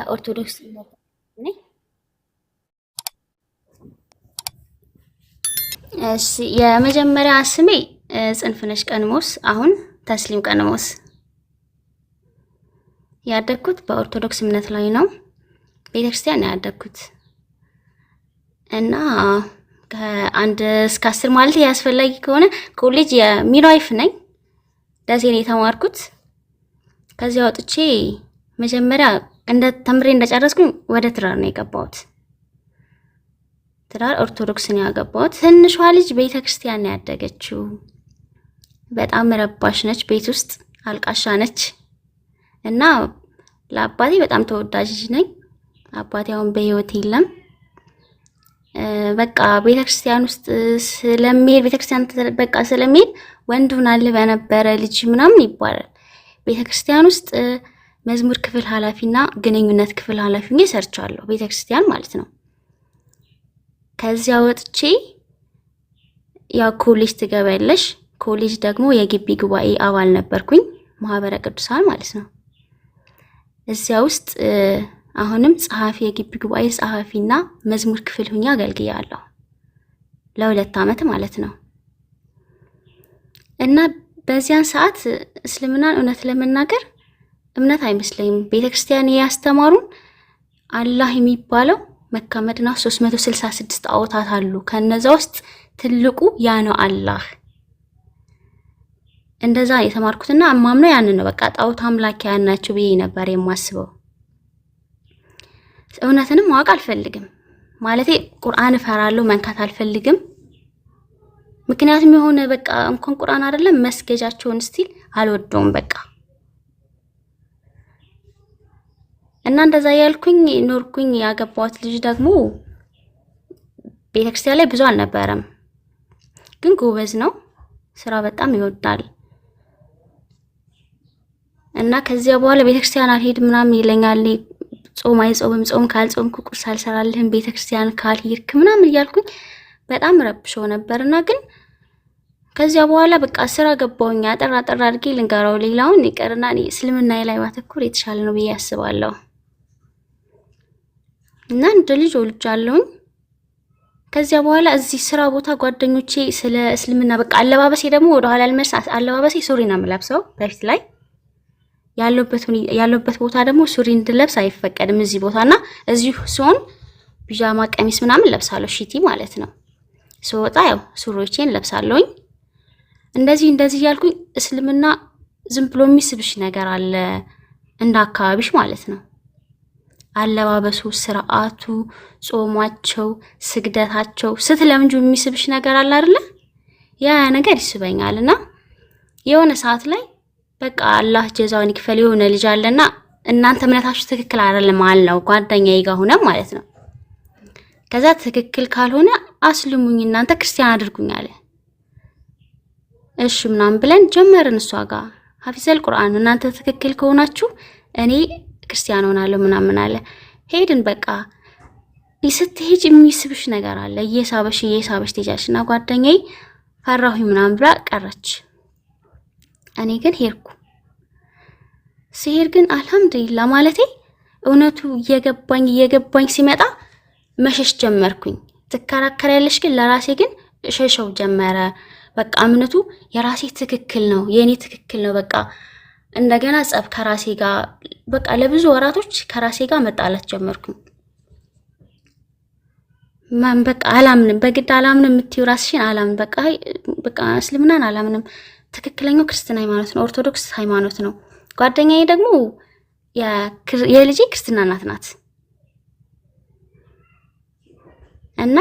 ኦርቶዶክስ ነኝ። እሺ የመጀመሪያ ስሜ ጽንፍነሽ ቀንሞስ፣ አሁን ተስሊም ቀንሞስ። ያደግኩት በኦርቶዶክስ እምነት ላይ ነው። ቤተክርስቲያን ነው ያደግኩት እና ከአንድ እስከ 10 ማለት ያስፈልጋል ከሆነ ኮሌጅ የሚድዋይፍ ነኝ። ደሴ ነው የተማርኩት። ከዚያ ወጥቼ መጀመሪያ እንደ ተምሬ እንደጨረስኩኝ ወደ ትዳር ነው የገባሁት። ትዳር ኦርቶዶክስ ነው ያገባሁት። ትንሿ ልጅ ቤተክርስቲያን ነው ያደገችው። በጣም ረባሽ ነች፣ ቤት ውስጥ አልቃሻ ነች እና ለአባቴ በጣም ተወዳጅ ነኝ። አባቴ አሁን በህይወት የለም። በቃ ቤተክርስቲያን ውስጥ ስለሚሄድ ቤተክርስቲያን በቃ ስለሚሄድ ወንድ ሆናል በነበረ ልጅ ምናምን ይባላል። ቤተክርስቲያን ውስጥ መዝሙር ክፍል ኃላፊና ግንኙነት ክፍል ኃላፊ ሆኜ ሰርቻለሁ፣ ቤተክርስቲያን ማለት ነው። ከዚያ ወጥቼ ያው ኮሌጅ ትገባለሽ። ኮሌጅ ደግሞ የግቢ ጉባኤ አባል ነበርኩኝ፣ ማህበረ ቅዱሳን ማለት ነው። እዚያ ውስጥ አሁንም ጸሐፊ የግቢ ጉባኤ ጸሐፊና መዝሙር ክፍል ሆኜ አገልግያለሁ ለ2 ዓመት ማለት ነው። እና በዚያን ሰዓት እስልምናን እውነት ለመናገር እምነት አይመስለኝም። ቤተክርስቲያን ያስተማሩን አላህ የሚባለው መካ መዲና 366 ጣዖታት አሉ። ከነዛ ውስጥ ትልቁ ያ ነው አላህ። እንደዛ የተማርኩትና አማምነው ያን ነው። በቃ ጣዖት አምላኪያን ናቸው ብዬ ነበር የማስበው። እውነትንም ማወቅ አልፈልግም ማለቴ ቁርአን እፈራለሁ፣ መንካት አልፈልግም። ምክንያቱም የሆነ በቃ እንኳን ቁርአን አይደለም መስገጃቸውን ስቲል አልወደውም በቃ። እና እንደዛ ያልኩኝ ኖርኩኝ። ያገባሁት ልጅ ደግሞ ቤተክርስቲያን ላይ ብዙ አልነበረም፣ ግን ጎበዝ ነው፣ ስራ በጣም ይወዳል። እና ከዚያ በኋላ ቤተክርስቲያን አልሄድም ምናምን ይለኛል። ጾም አይጾምም፣ ጾም ካልጾምኩ ቁርስ አልሰራልህም፣ ቤተክርስቲያን ካልሄድክ ምናምን እያልኩኝ በጣም ረብሸው ነበርና ግን ከዚያ በኋላ በቃ ስራ ገባሁኝ። አጠራ አድርጌ ልንገራው ሌላውን ይቀርና እስልምና ላይ ማተኮር የተሻለ ነው ብዬ አስባለሁ። እና እንደ ልጅ ወልጃለሁኝ። ከዚያ በኋላ እዚህ ስራ ቦታ ጓደኞቼ ስለ እስልምና በቃ አለባበሴ ደግሞ ወደ ኋላ ልመልስ። አለባበሴ ሱሪ ነው የምለብሰው በፊት ላይ ያለበት ቦታ ደግሞ ሱሪ እንድለብስ አይፈቀድም እዚህ ቦታና እዚሁ ሲሆን ፒጃማ ቀሚስ ምናምን ለብሳለሁ፣ ሺቲ ማለት ነው። ስወጣ ያው ሱሪዎቼን ለብሳለሁኝ። እንደዚህ ያልኩኝ እስልምና ዝም ብሎ የሚስብሽ ነገር አለ እንደ አካባቢሽ ማለት ነው። አለባበሱ፣ ስርዓቱ፣ ጾማቸው፣ ስግደታቸው ስትለምጁ የሚስብሽ ነገር አለ አይደለ? ያ ነገር ይስበኛልና የሆነ ሰዓት ላይ በቃ አላህ ጀዛውን ይክፈል የሆነ ልጅ አለና እናንተ እምነታችሁ ትክክል አይደለም አልነው ጓደኛዬ ጋር ሆነ ማለት ነው። ከዛ ትክክል ካልሆነ አስልሙኝ እናንተ ክርስቲያን አድርጉኝ አለ። እሺ ምናምን ብለን ጀመርን። እሷ ጋር ሐፊዘል ቁርአን እናንተ ትክክል ከሆናችሁ እኔ ክርስቲያን ሆናለሁ ምናምን አለ። ሄድን። በቃ ስትሄጅ የሚስብሽ ነገር አለ፣ እየሳበሽ ትሄጃለሽና ጓደኛዬ ፈራሁኝ ምናምን ብላ ቀረች። እኔ ግን ሄድኩ። ሲሄድ ግን አልሐምዱሊላህ ማለቴ እውነቱ እየገባኝ ሲመጣ መሸሽ ጀመርኩኝ። ትከራከሪያለሽ ግን ለራሴ ግን ሸሸው ጀመረ። በቃ እምነቱ የራሴ ትክክል ነው፣ የኔ ትክክል ነው። በቃ እንደገና ጸብ ከራሴ ጋር በቃ ለብዙ ወራቶች ከራሴ ጋር መጣላት ጀመርኩኝ። ማን በቃ አላምንም፣ በግድ አላምንም የምትይው ራስሽን አላምን። በቃ እስልምናን አላምንም። ትክክለኛው ክርስትና ሃይማኖት ነው፣ ኦርቶዶክስ ሃይማኖት ነው። ጓደኛዬ ደግሞ የልጄ ክርስትና እናት ናት። እና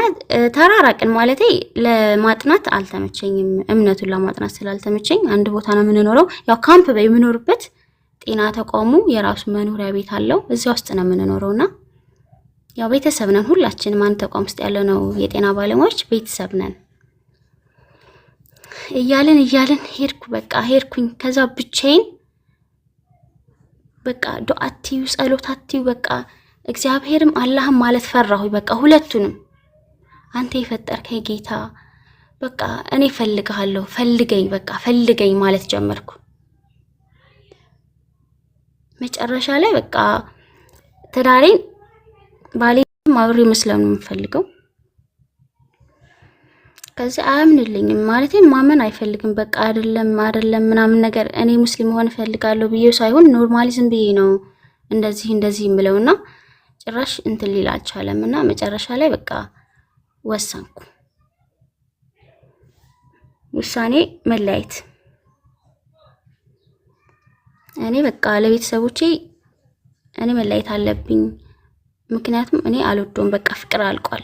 ተራራቅን ማለቴ ለማጥናት አልተመቸኝም። እምነቱን ለማጥናት ስላልተመቸኝ አንድ ቦታ ነው የምንኖረው። ያው ካምፕ በሚኖርበት ጤና ተቋሙ የራሱ መኖሪያ ቤት አለው፣ እዚያ ውስጥ ነው የምንኖረውና ያው ቤተሰብ ነን ሁላችንም። አንድ ተቋም ውስጥ ያለ ነው የጤና ባለሙያዎች ቤተሰብ ነን። እያልን ሄድኩኝ። ከዛ ብቻዬን በቃ ዱዓቲው ጸሎታቲው በቃ እግዚአብሔርም አላህም ማለት ፈራሁኝ። በቃ ሁለቱንም አንተ የፈጠርከኝ ጌታ በቃ እኔ ፈልግሃለሁ፣ ፈልገኝ ማለት ጀመርኩ። መጨረሻ ላይ በቃ ትዳሬን ባሌ አብሬ መስለም ነው የምፈልገው። ከዚህ አያምንልኝም ማለት ማመን አይፈልግም። በቃ አይደለም ምናምን ነገር እኔ ሙስሊም ሆነ ፈልጋለሁ ብዬ ሳይሆን ኖርማሊ ዝም ብዬ ነው እንደዚህ የምለውና ጭራሽ እንትን ሊል አልቻለምና መጨረሻ ላይ በቃ ወሰንኩ። ውሳኔ መለያየት። እኔ በቃ ለቤተሰቦቼ እኔ መለያየት አለብኝ። ምክንያቱም እኔ አልወደውም። በቃ ፍቅር አልቋል።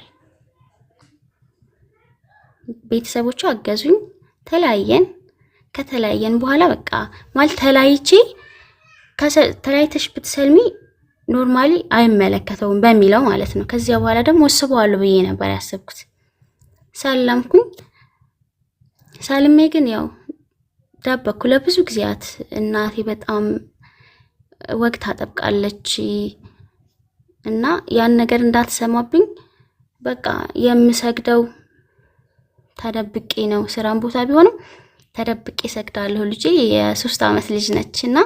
ቤተሰቦቹ አገዙኝ። ተለያየን። ከተለያየን በኋላ በቃ ማለት ተለያይተሽ ብትሰልሚ ኖርማሊ አይመለከተውም በሚለው ማለት ነው። ከዚያ በኋላ ደግሞ ወስበዋለሁ ብዬ ነበር ያሰብኩት። ሰለምኩኝ። ሳልሜ ግን ያው ዳበኩ ለብዙ ጊዜያት። እናቴ በጣም ወግ ታጠብቃለች እና ያን ነገር እንዳትሰማብኝ በቃ የምሰግደው ተደብቄ ነው። ስራን ቦታ ቢሆንም ተደብቄ ሰግዳለሁ። ልጄ የ3 ዓመት ልጅ ነችና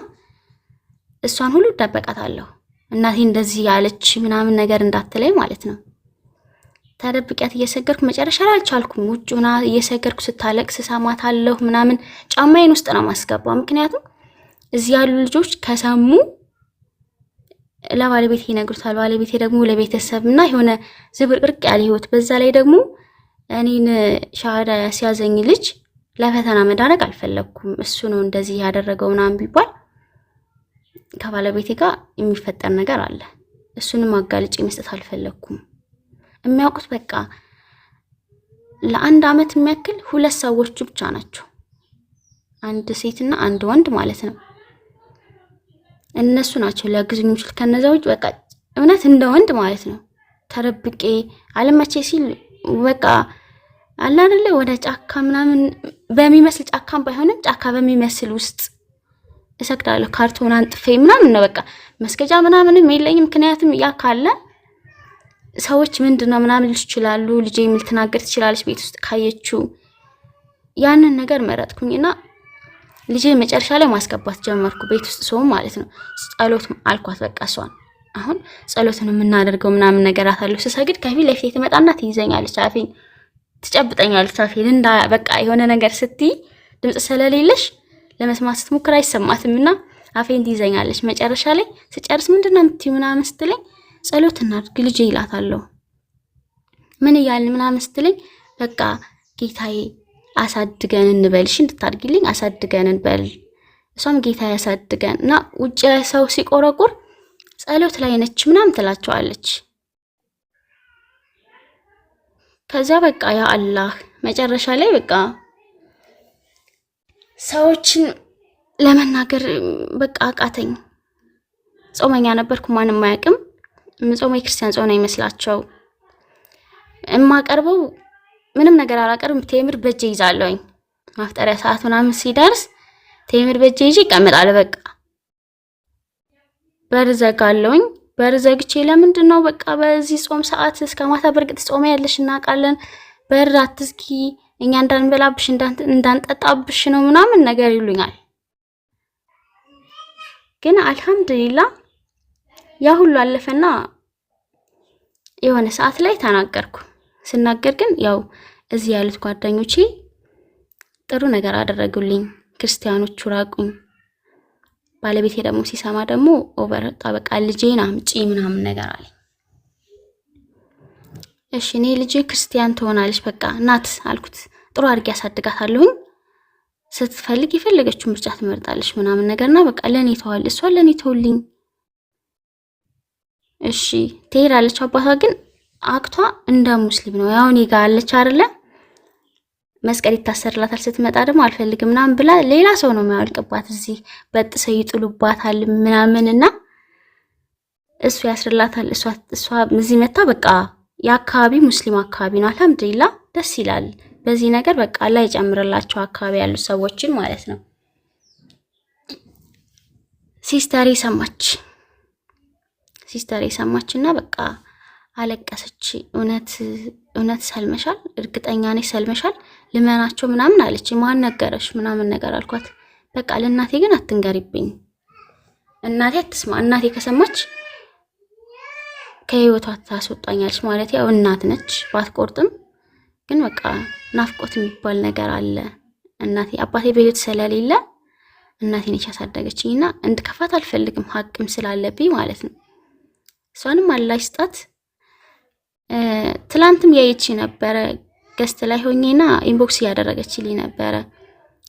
እሷን ሁሉ ደበቃታለሁ። እናቴ እንደዚህ ያለች ምናምን ነገር እንዳትለይ ማለት ነው። ተደብቂያት እየሰገርኩ መጨረሻ ላይ አልቻልኩም። ውጭ ሆና እየሰገርኩ ስታለቅስ ሰማታለሁ ምናምን። ጫማዬን ውስጥ ነው ማስገባው። ምክንያቱም እዚህ ያሉ ልጆች ከሰሙ ለባለቤቴ ይነግሩታል። ባለቤቴ ደግሞ ለቤተሰብና የሆነ ዝብርቅርቅ ያለ ህይወት። በዛ ላይ ደግሞ እኔን ሻሃዳ ያስያዘኝ ልጅ ለፈተና መዳረግ አልፈለኩም። እሱ ነው እንደዚህ ያደረገው ምናምን ቢባል ከባለቤቴ ጋር የሚፈጠር ነገር አለ። እሱንም አጋልጬ መስጠት አልፈለኩም። የሚያውቁት በቃ ለ1 ዓመት የሚያክል 2 ሰዎች ብቻ ናቸው። አንድ ሴትና አንድ ወንድ ማለት ነው። እነሱ ናቸው ሊያግዙኝ የሚችሉት። ከነዛ ውጭ በቃ እውነት እንደ ወንድ ማለት ነው ተረብቄ አለመቼ ሲል በቃ አለ አይደለ ወደ ጫካ ምናምን በሚመስል ጫካም ባይሆንም ጫካ በሚመስል ውስጥ እሰግዳለሁ። ካርቶን አንጥፌ ምናምን ነው በቃ መስገጃ ምናምንም የለኝም። ምክንያቱም ያ ካለ ሰዎች ምንድነው ምናምን ይችላሉ። ልጄ የሚል ተናገር ትችላለች ቤት ውስጥ ካየችው። ያንን ነገር መረጥኩኝና ልጄ መጨረሻ ላይ ማስገባት ጀመርኩ ቤት ውስጥ ሰው ማለት ነው። ጸሎት አልኳት በቃ እሷን አሁን ጸሎትን የምናደርገው ምናምን ነገር አታለሁ። ስሰግድ ከፊት ለፊት ትመጣና ትይዘኛለች፣ አፌን ትጨብጠኛለች። አፌን እንዳ በቃ የሆነ ነገር ስትይ ድምጽ ስለሌለሽ ለመስማት ስትሞክር አይሰማትምና አፌን ትይዘኛለች። መጨረሻ ላይ ስጨርስ ምንድነው የምትይው ምናምን ስትለኝ ጸሎት እናድርግ ልጄ ይላታለሁ። ምን እያልን ምናምን ስትለኝ በቃ ጌታዬ አሳድገን እንበልሽ እንድታድግልኝ አሳድገን እንበል። እሷም ጌታዬ አሳድገን እና ውጭ ላይ ሰው ሲቆረቁር ጸሎት ላይ ነች ምናምን ትላቸዋለች። ከዛ በቃ ያ አላህ መጨረሻ ላይ በቃ ሰዎችን ለመናገር በቃ አቃተኝ። ጾመኛ ነበርኩ፣ ማንም አያውቅም። ጾም የክርስቲያን ጾም ነው ይመስላቸው። የማቀርበው ምንም ነገር አላቀርብም። ቴምር በእጄ ይዛለሁኝ። ማፍጠሪያ ሰዓት ምናምን ሲደርስ ቴምር በእጄ ይዤ እቀመጣለሁ። በቃ በር ዘጋለሁኝ። በር ዘግቼ ለምንድን ነው በቃ በዚህ ጾም ሰዓት እስከ ማታ በርግጥ ጾም ያለሽ እናውቃለን፣ በር አትዝጊ፣ እኛ እንዳንበላብሽ እንዳንጠጣብሽ ነው ምናምን ነገር ይሉኛል። ግን አልሐምዱሊላህ ያ ሁሉ አለፈና የሆነ ሰዓት ላይ ተናገርኩ። ስናገር ግን ያው እዚህ ያሉት ጓደኞቼ ጥሩ ነገር አደረጉልኝ። ክርስቲያኖቹ ራቁኝ። ባለቤቴ ደግሞ ሲሰማ ደግሞ ኦቨር በቃ ልጄን አምጪ ምናምን ነገር አለ። እሺ እኔ ልጄ ክርስቲያን ትሆናለች በቃ ናት አልኩት። ጥሩ አድርጌ ያሳድጋታለሁኝ። ስትፈልግ የፈለገችውን ምርጫ ትመርጣለች ምናምን ነገርና በቃ ለኔ ተዋል እሷ ለኔ ተውልኝ። እሺ ትሄዳለች። አባቷ ግን አክቷ እንደ ሙስሊም ነው። ያው እኔ ጋር አለች አይደለ መስቀል ይታሰርላታል። ስትመጣ ደግሞ አልፈልግም ምናምን ብላ ሌላ ሰው ነው የሚያወልቅባት። እዚህ በጥሰው ይጥሉባታል ምናምንና እሱ ያስርላታል። እሷ እዚህ መታ በቃ የአካባቢ ሙስሊም አካባቢ ነው። አልሐምዱሊላህ ደስ ይላል። በዚህ ነገር በቃ አላህ ይጨምርላቸው አካባቢ ያሉ ሰዎችን ማለት ነው። ሲስተር ሰማችና በቃ አለቀሰች። እውነት ሰልመሻል? እርግጠኛ ነኝ ሰልመሻል? ልመናቸው ምናምን አለች። ማን ነገረሽ ምናምን ነገር አልኳት። በቃ ለእናቴ ግን አትንገሪብኝ፣ እናቴ አትስማ። እናቴ ከሰማች ከህይወቷ ታስወጣኛለች ማለት ያው እናት ነች ባትቆርጥም፣ ግን በቃ ናፍቆት የሚባል ነገር አለ። እናቴ አባቴ በህይወት ስለሌለ እናቴ ነች ያሳደገችኝና እንድከፋት አልፈልግም፣ ሀቅም ስላለብኝ ማለት ነው። እሷንም አላህ ይስጣት። ትላንትም ያየች ነበረ ገስት ላይ ሆኜና ኢንቦክስ እያደረገችልኝ ነበረ።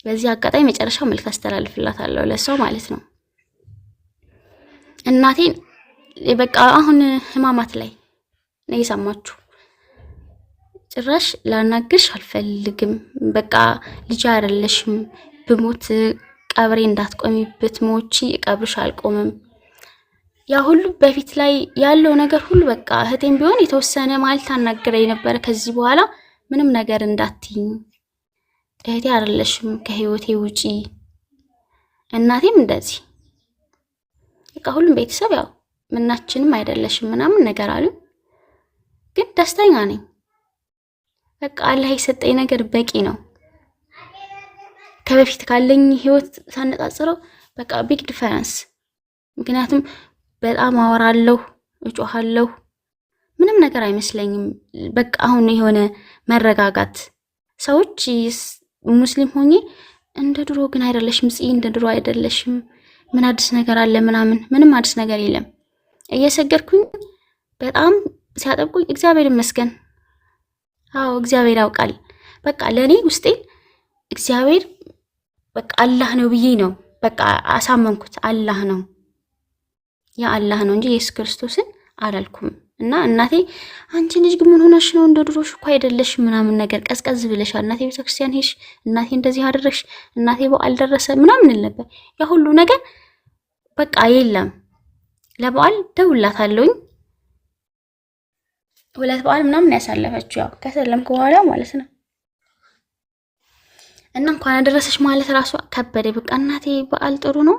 በዚህ አጋጣሚ መጨረሻው መልዕክት አስተላልፍላታለሁ ለሷ ማለት ነው። እናቴን በቃ አሁን ህማማት ላይ ነው የሰማችሁ። ጭራሽ ላናግርሽ አልፈልግም፣ በቃ ልጅ አይደለሽም፣ ብሞት ቀብሬ እንዳትቆሚበት ሞቺ ቀብርሽ አልቆምም። ያ ሁሉ በፊት ላይ ያለው ነገር ሁሉ በቃ እህቴም ቢሆን የተወሰነ ማለት ታናግረኝ ነበር። ከዚህ በኋላ ምንም ነገር እንዳትይኝ፣ እህቴ አይደለሽም፣ ከህይወቴ ውጪ። እናቴም እንደዚህ በቃ ሁሉም ቤተሰብ ያው ምናችንም አይደለሽም ምናምን ነገር አሉ። ግን ደስተኛ ነኝ። በቃ አላህ የሰጠኝ ነገር በቂ ነው። ከበፊት ካለኝ ህይወት ሳነጻጽረው በቃ ቢግ ዲፈረንስ። ምክንያቱም በጣም አወራለሁ፣ እጮሃለሁ፣ ምንም ነገር አይመስለኝም። በቃ አሁን የሆነ መረጋጋት። ሰዎች ሙስሊም ሆኜ እንደ ድሮ ግን አይደለሽም ጽይ፣ እንደ ድሮ አይደለሽም፣ ምን አዲስ ነገር አለ ምናምን፣ ምንም አዲስ ነገር የለም። እየሰገድኩኝ በጣም ሲያጠብቁኝ እግዚአብሔር ይመስገን። አዎ እግዚአብሔር ያውቃል። በቃ ለኔ ውስጤን እግዚአብሔር በቃ አላህ ነው ብዬ ነው በቃ አሳመንኩት። አላህ ነው ያ አላህ ነው እንጂ ኢየሱስ ክርስቶስን አላልኩም። እና እናቴ አንቺ ልጅ ግን ምን ሆነሽ ነው? እንደ ድሮሽ እኮ አይደለሽ ምናምን ነገር ቀዝቀዝ ብለሻል። እናቴ ቤተክርስቲያን ሄሽ፣ እናቴ እንደዚህ አደረግሽ፣ እናቴ በዓል ደረሰ ምናምን ነበር። ያ ሁሉ ነገር በቃ የለም። ለበዓል ደውላታለሁኝ። ሁለት በዓል ምናምን ያሳለፈችው ያው ከሰለምኩ በኋላ ማለት ነው። እና እንኳን አደረሰሽ ማለት ራሱ ከበደ። በቃ እናቴ በዓል ጥሩ ነው፣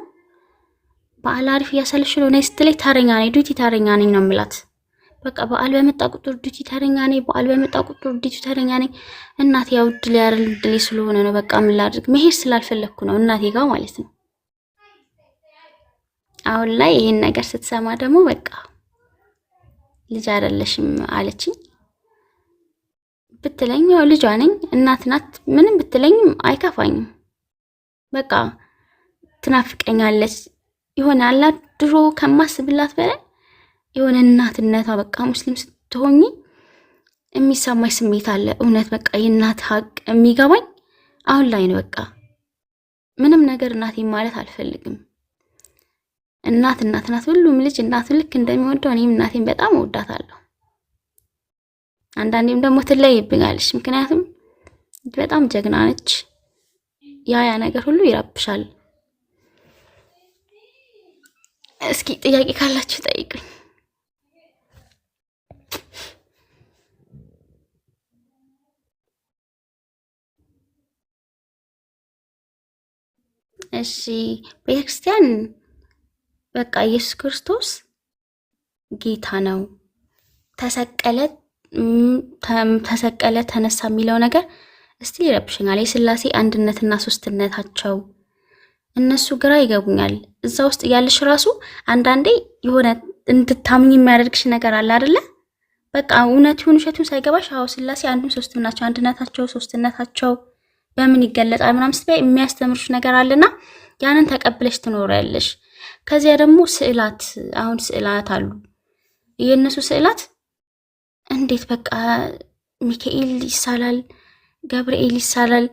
በዓል አሪፍ እያሳለፍሽ ነው ነይ ስትለኝ ተረኛ ነኝ፣ ዱቲ ተረኛ ነኝ ነው የምላት። በቃ በዓል በመጣ ቁጥር ዱቲ ተረኛ ነኝ፣ በዓል በመጣ ቁጥር ዱቲ ተረኛ ነኝ። እናቴ ያው ድል ያረል ድል ስለሆነ ነው በቃ ምን ላድርግ፣ መሄድ ስላልፈለኩ ነው እናቴ ጋር ማለት ነው። አሁን ላይ ይሄን ነገር ስትሰማ ደግሞ በቃ ልጅ አይደለሽም አለችኝ። ብትለኝ ያው ልጇ ነኝ፣ እናት ናት፣ ምንም ብትለኝም አይከፋኝም። በቃ ትናፍቀኛለች የሆነ አላ ድሮ ከማስብላት በላይ የሆነ እናትነቷ በቃ ሙስሊም ስትሆኚ የሚሰማኝ ስሜት አለ። እውነት በቃ የእናት ሀቅ የሚገባኝ አሁን ላይ ነው። በቃ ምንም ነገር እናቴ ማለት አልፈልግም። እናት እናት ናት። ሁሉም ልጅ እናቱን ልክ እንደሚወደው እኔም እናቴን በጣም እወዳታለሁ። አንዳንዴም ደግሞ ትለይብኛለች፣ ምክንያቱም በጣም ጀግና ነች። ያ ነገር ሁሉ ይረብሻል። እስኪ ጥያቄ ካላችሁ ጠይቁኝ። እሺ ቤተክርስቲያን በቃ ኢየሱስ ክርስቶስ ጌታ ነው፣ ተሰቀለ ተነሳ የሚለው ነገር እስቲ ይረብሽኛል። የሥላሴ አንድነትና ሶስትነታቸው እነሱ ግራ ይገቡኛል። እዛ ውስጥ ያለሽ ራሱ አንዳንዴ የሆነ እንድታምኝ የሚያደርግሽ ነገር አለ አይደለ? በቃ እውነት ይሁን ውሸቱን ሳይገባሽ አዎ ሥላሴ አንድም ሶስትም ናቸው፣ አንድነታቸው ሶስትነታቸው በምን ይገለጻል ምናምን ስትይ የሚያስተምርሽ ነገር አለና ያንን ተቀብለሽ ትኖሪያለሽ። ከዚያ ደግሞ ስዕላት፣ አሁን ስዕላት አሉ። የእነሱ ስዕላት እንዴት በቃ ሚካኤል ይሳላል፣ ገብርኤል ይሳላል።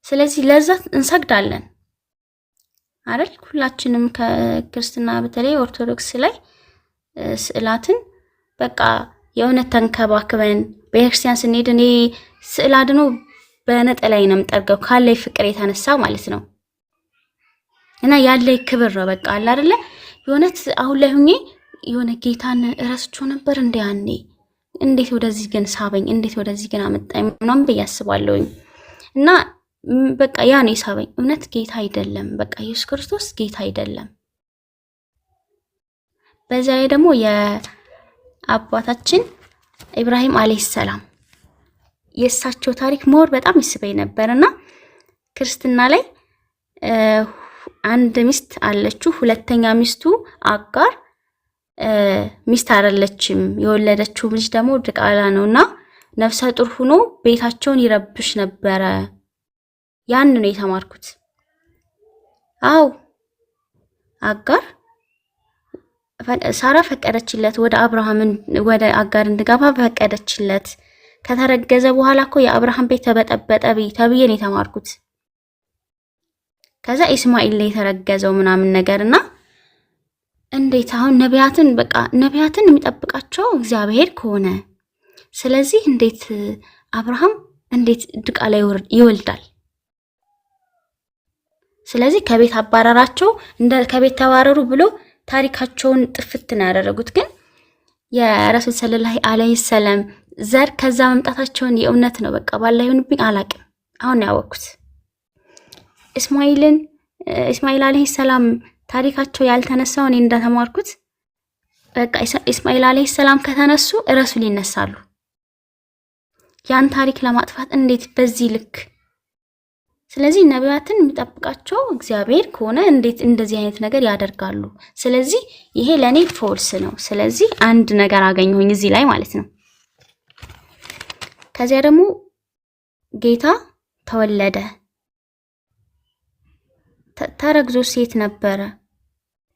ስለዚህ ለዛ እንሰግዳለን አይደል? ሁላችንም ከክርስትና በተለይ ኦርቶዶክስ ላይ ስዕላትን በቃ የእውነት ተንከባክበን ቤተክርስቲያን ስንሄድ እኔ ስዕል አድኖ በነጠላይ ነው የምጠርገው ካለኝ ፍቅር የተነሳ ማለት ነው። እና ያለኝ ክብር ነው በቃ አለ አይደለ? የእውነት አሁን ላይ ሁኜ የሆነ ጌታን እረስቸው ነበር እንደ ያኔ እንዴት ወደዚህ ግን ሳበኝ፣ እንዴት ወደዚህ ግን አመጣኝ ምናምን ብዬ አስባለሁኝ። እና በቃ ያኔ ሳበኝ እውነት ጌታ አይደለም፣ በቃ ኢየሱስ ክርስቶስ ጌታ አይደለም። በዛ ላይ ደግሞ የአባታችን ኢብራሂም አለይሂ ሰላም የእሳቸው ታሪክ ሞር በጣም ይስበኝ ነበርና ክርስትና ላይ አንድ ሚስት አለችው፣ ሁለተኛ ሚስቱ አጋር ሚስት አይደለችም። የወለደችው ልጅ ደግሞ ድቃላ ነውና ነፍሰ ጡር ሆኖ ቤታቸውን ይረብሽ ነበረ። ያን ነው የተማርኩት። አው አጋር ሳራ ፈቀደችለት ወደ አጋር እንድገባ ፈቀደችለት። ከተረገዘ በኋላ እኮ የአብርሃም ቤት ተበጠበጠ ተብዬ ነው የተማርኩት። ከዛ ኢስማኤል ላይ የተረገዘው ምናምን ነገርና እንዴት አሁን ነቢያትን የሚጠብቃቸው እግዚአብሔር ከሆነ ስለዚህ እንዴት አብርሃም እንዴት ድቃላ ይወልዳል? ስለዚህ ከቤት አባረራቸው። ከቤት ተባረሩ ብሎ ታሪካቸውን ጥፍት ነው ያደረጉት። ግን የረሱል ሰለላሁ ዐለይሂ ወሰለም ዘር ከዛ መምጣታቸውን የእውነት ነው በቃ ባላ ይሁንብኝ አላቅም። አሁን ያወቅኩት ኢስማኤል ዐለይሂ ሰላም ታሪካቸው ያልተነሳው እኔ እንደተማርኩት በቃ ኢስማኤል ዐለይሂ ሰላም ከተነሱ ረሱል ይነሳሉ። ያን ታሪክ ለማጥፋት እንዴት በዚህ ልክ? ስለዚህ ነቢያትን የሚጠብቃቸው እግዚአብሔር ከሆነ እንዴት እንደዚህ አይነት ነገር ያደርጋሉ? ስለዚህ ይሄ ለኔ ፎልስ ነው። ስለዚህ አንድ ነገር አገኘሁኝ እዚህ ላይ ማለት ነው። ከዚያ ደግሞ ጌታ ተወለደ። ተረግዞ ሴት ነበረ።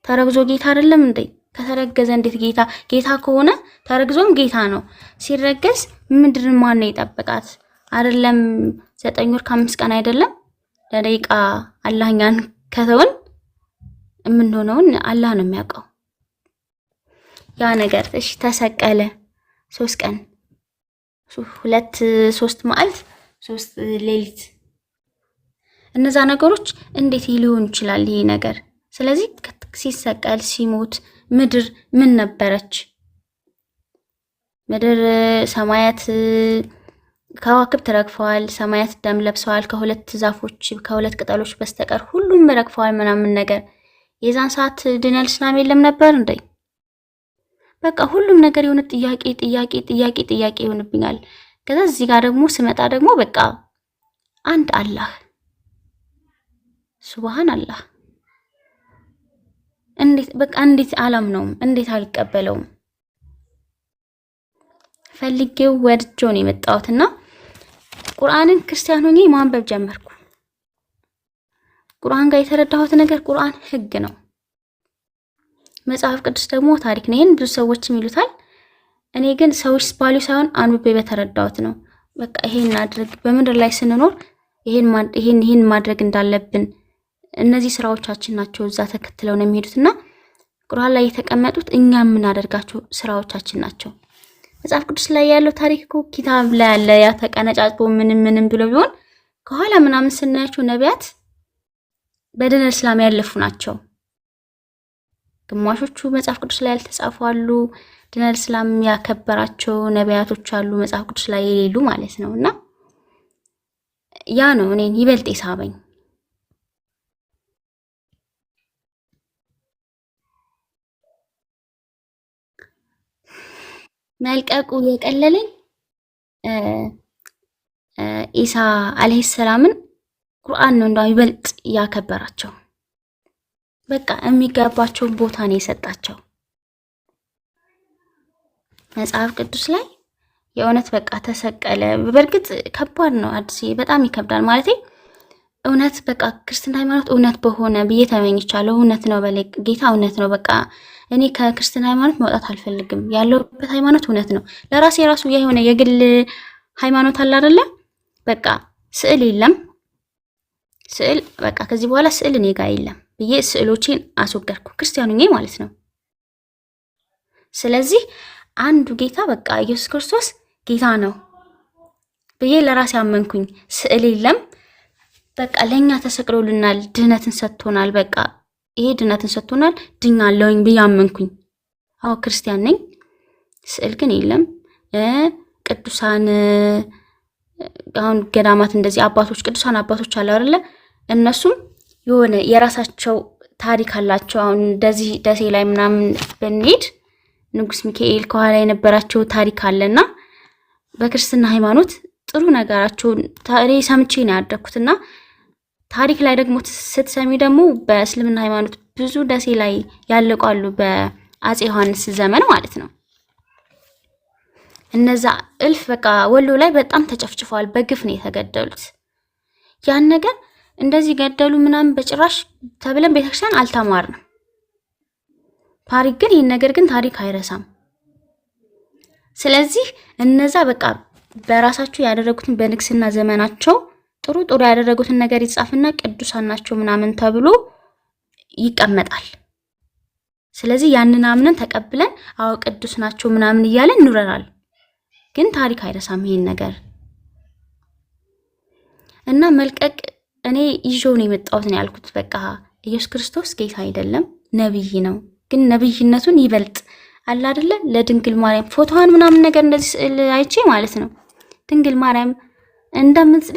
ተረግዞ ጌታ አይደለም እንዴ? ከተረገዘ እንዴት ጌታ ከሆነ ተረግዞም ጌታ ነው። ሲረገዝ ምድርን ማን ነው የጠበቃት? አይደለም 9 ወር ከ5 ቀን አይደለም ለደቂቃ አላህኛን ከተውን የምንሆነውን አላህ ነው የሚያውቀው። ያ ነገር እሺ ተሰቀለ 3 ቀን 3 መዓልት 3 ሌሊት እነዛ ነገሮች እንዴት ሊሆን ይችላል ይሄ ነገር? ስለዚህ ሲሰቀል ሲሞት ምድር ምን ነበረች? ምድር ሰማያት ከዋክብት ረግፈዋል፣ ሰማያት ደም ለብሰዋል፣ ከሁለት ቅጠሎች በስተቀር ሁሉም ረግፈዋል ምናምን ነገር። የዛን ሰዓት ዲነል እስላም የለም ነበር እንዴ? በቃ ሁሉም ነገር የሆነ ጥያቄ ይሆንብኛል። ከዛ እዚህ ጋር ደግሞ ስመጣ ደግሞ በቃ አንድ አላህ ሱብሃን አላህ እንዴት አላምነውም? እንዴት አልቀበለውም? ፈልጌው ወድጆን የመጣሁትና ቁርአንን ክርስቲያን ሆኜ ማንበብ ጀመርኩ። ቁርአን ጋር የተረዳሁት ነገር ቁርአን ህግ ነው፣ መጽሐፍ ቅዱስ ደግሞ ታሪክ ነው። ይሄን ብዙ ሰዎችም ይሉታል። እኔ ግን ሰዎች ባሉ ሳይሆን አንብቤ በተረዳሁት ነው። በቃ ይሄን አድርግ፣ በምድር ላይ ስንኖር ይሄን ማድረግ እንዳለብን እነዚህ ስራዎቻችን ናቸው። እዛ ተከትለው ነው የሚሄዱትና ቁርአን ላይ የተቀመጡት እኛ የምናደርጋቸው ስራዎቻችን ናቸው። መጽሐፍ ቅዱስ ላይ ያለው ታሪክ እኮ ኪታብ ላይ ያለ ያ ተቀነጫጭቦ ምንም ብሎ ቢሆን ከኋላ ምናምን ስናያቸው ነቢያት በዲነል እስላም ያለፉ ናቸው። ግማሾቹ መጽሐፍ ቅዱስ ላይ ያልተጻፉ አሉ። ዲነል እስላም ያከበራቸው ነቢያቶች አሉ፣ መጽሐፍ ቅዱስ ላይ የሌሉ ማለት ነውና ያ ነው እኔን ይበልጥ የሳበኝ። መልቀቁ የቀለለኝ ኢሳ አለይሂ ሰላምን ቁርአን ነው እንደው ይበልጥ ያከበራቸው። በቃ የሚገባቸውን ቦታ ነው የሰጣቸው። መጽሐፍ ቅዱስ ላይ የእውነት በቃ ተሰቀለ። በእርግጥ ከባድ ነው አዲስ፣ በጣም ይከብዳል ማለት እውነት በቃ ክርስትና ሃይማኖት እውነት በሆነ ብዬ ተመኝቻለሁ። እውነት ነው በላይ ጌታ እውነት ነው። በቃ እኔ ከክርስትና ሃይማኖት መውጣት አልፈልግም። ያለሁበት ሃይማኖት እውነት ነው። ለራሴ ራሱ የሆነ የግል ሃይማኖት አለ አይደለ? በቃ ስዕል የለም፣ ስዕል በቃ ከዚህ በኋላ ስዕል እኔ ጋር የለም ብዬ ስዕሎቼን አስወገድኩ፣ ክርስቲያኑ ነኝ ማለት ነው። ስለዚህ አንዱ ጌታ በቃ ኢየሱስ ክርስቶስ ጌታ ነው ብዬ ለራሴ አመንኩኝ። ስዕል የለም፣ በቃ ለኛ ተሰቅሎልናል፣ ድህነትን ሰጥቶናል። በቃ ይሄ ድህነትን ሰጥቶናል፣ ድኛለሁኝ ብዬ አመንኩኝ። አዎ ክርስቲያን ነኝ። ስዕል ግን የለም። ቅዱሳን አሁን ገዳማት እንደዚህ አባቶች ቅዱሳን አባቶች አለ አይደለ? እነሱም የሆነ የራሳቸው ታሪክ አላቸው። አሁን እንደዚህ ደሴ ላይ ምናምን ብንሄድ ንጉስ ሚካኤል ከኋላ የነበራቸው ታሪክ አለና በክርስትና ሃይማኖት ጥሩ ነገራቸውን ታሪ ሰምቼ ነው ያደኩትና ታሪክ ላይ ደግሞ ስትሰሚ ደግሞ በእስልምና ሃይማኖት ብዙ ደሴ ላይ ያለቃሉ አፄ ዮሐንስ ዘመን ማለት ነው። እነዛ እልፍ በቃ ወሎ ላይ በጣም ተጨፍጭፈዋል፣ በግፍ ነው የተገደሉት። ያን ነገር እንደዚህ ገደሉ ምናምን በጭራሽ ተብለን ቤተክርስቲያን አልተማርንም። ታሪክ ግን ይህን ነገር ግን ታሪክ አይረሳም። ስለዚህ እነዛ በቃ በራሳቸው ያደረጉትን በንግስና ዘመናቸው ጥሩ ጥሩ ያደረጉትን ነገር ይጻፍና ቅዱሳን ናቸው ምናምን ተብሎ ይቀመጣል። ስለዚህ ያንን አምነን ተቀብለን አዎ ቅዱስ ናቸው ምናምን እያለን እንኖራለን። ግን ታሪክ አይረሳም ይሄን ነገር እና መልቀቅ እኔ ይዤው ነው የመጣሁት ነው ያልኩት። በቃ ኢየሱስ ክርስቶስ ጌታ አይደለም ነብይ ነው። ግን ነብይነቱን ይበልጥ አለ አይደለ ለድንግል ማርያም ፎቶዋን ምናምን ነገር እንደዚህ ስዕል አይቼ ማለት ነው ድንግል ማርያም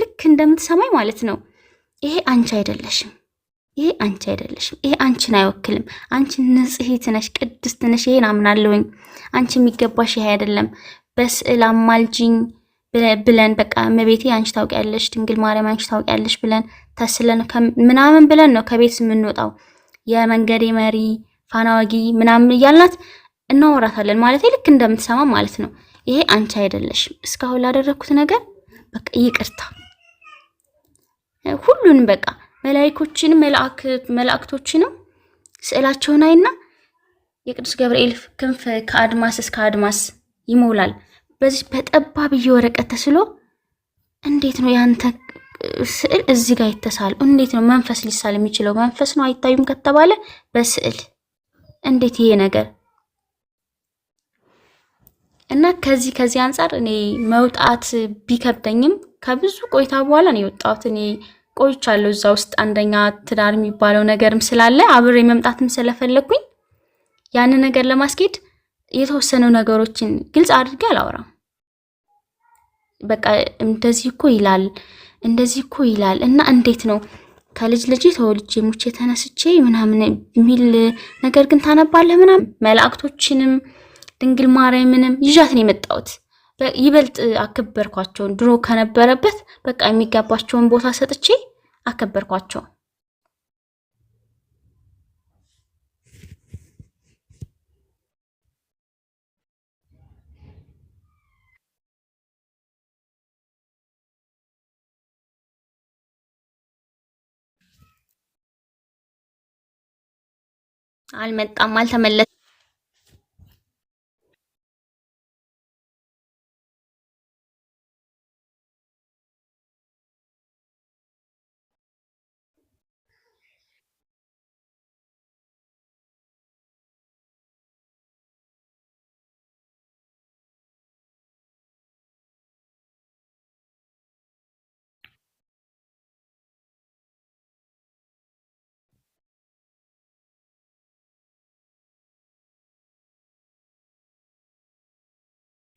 ልክ እንደምትሰማኝ ማለት ነው ይሄ አንቺ አይደለሽም፣ ይሄ አንቺ አይደለሽም፣ ይሄ አንቺን አይወክልም፣ አንቺ ንጽሕት ነሽ፣ ቅድስት ነሽ፣ ይሄን አምናለሁኝ፣ አንቺ የሚገባሽ ይሄ አይደለም፣ በስዕል አማልጂኝ ብለን በቃ እመቤቴ አንቺ ታውቂያለሽ፣ ድንግል ማርያም አንቺ ታውቂያለሽ ብለን ተስለን ምናምን ብለን ነው ከቤት የምንወጣው። የመንገዴ መሪ ፋና ወጊ ምናምን እያልናት እናወራታለን ማለት ልክ እንደምትሰማ ማለት ነው። ይሄ አንቺ አይደለሽም፣ እስካሁን ላደረኩት ነገር በቃ ይቅርታ። ሁሉንም በቃ መላእክቶችንም መላእክቶችንም ስዕላቸውን አይና የቅዱስ ገብርኤል ክንፍ ከአድማስ እስከ አድማስ ይሞላል። በዚህ በጠባብ ወረቀት ተስሎ እንዴት ነው ያንተ ስዕል እዚህ ጋር ይተሳል? እንዴት ነው መንፈስ ሊሳል የሚችለው? መንፈስ ነው አይታዩም ከተባለ በስዕል እንዴት ይሄ ነገር እና ከዚህ አንፃር እኔ መውጣት ቢከብደኝም ከብዙ ቆይታ በኋላ ነው የወጣሁት። እኔ ቆይቻለሁ እዛ ውስጥ አንደኛ ትዳር የሚባለው ነገርም ስላለ አብሬ መምጣትም ስለፈለኩኝ ያን ነገር ለማስኬድ የተወሰኑ ነገሮችን ግልጽ አድርጌ አላወራም። በቃ እንደዚህ እኮ ይላል እና እንዴት ነው ከልጅ ተወልጄ ሙቼ ተነስቼ ምናምን የሚል ነገር ግን ታነባለህ ምናምን መላእክቶችንም ድንግል ማርያምንም ይዣት ነው የመጣሁት። ይበልጥ አከበርኳቸውን ድሮ ከነበረበት በቃ የሚገባቸውን ቦታ ሰጥቼ አከበርኳቸው። አልመጣም፣ አልተመለሰም።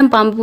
ባምቡ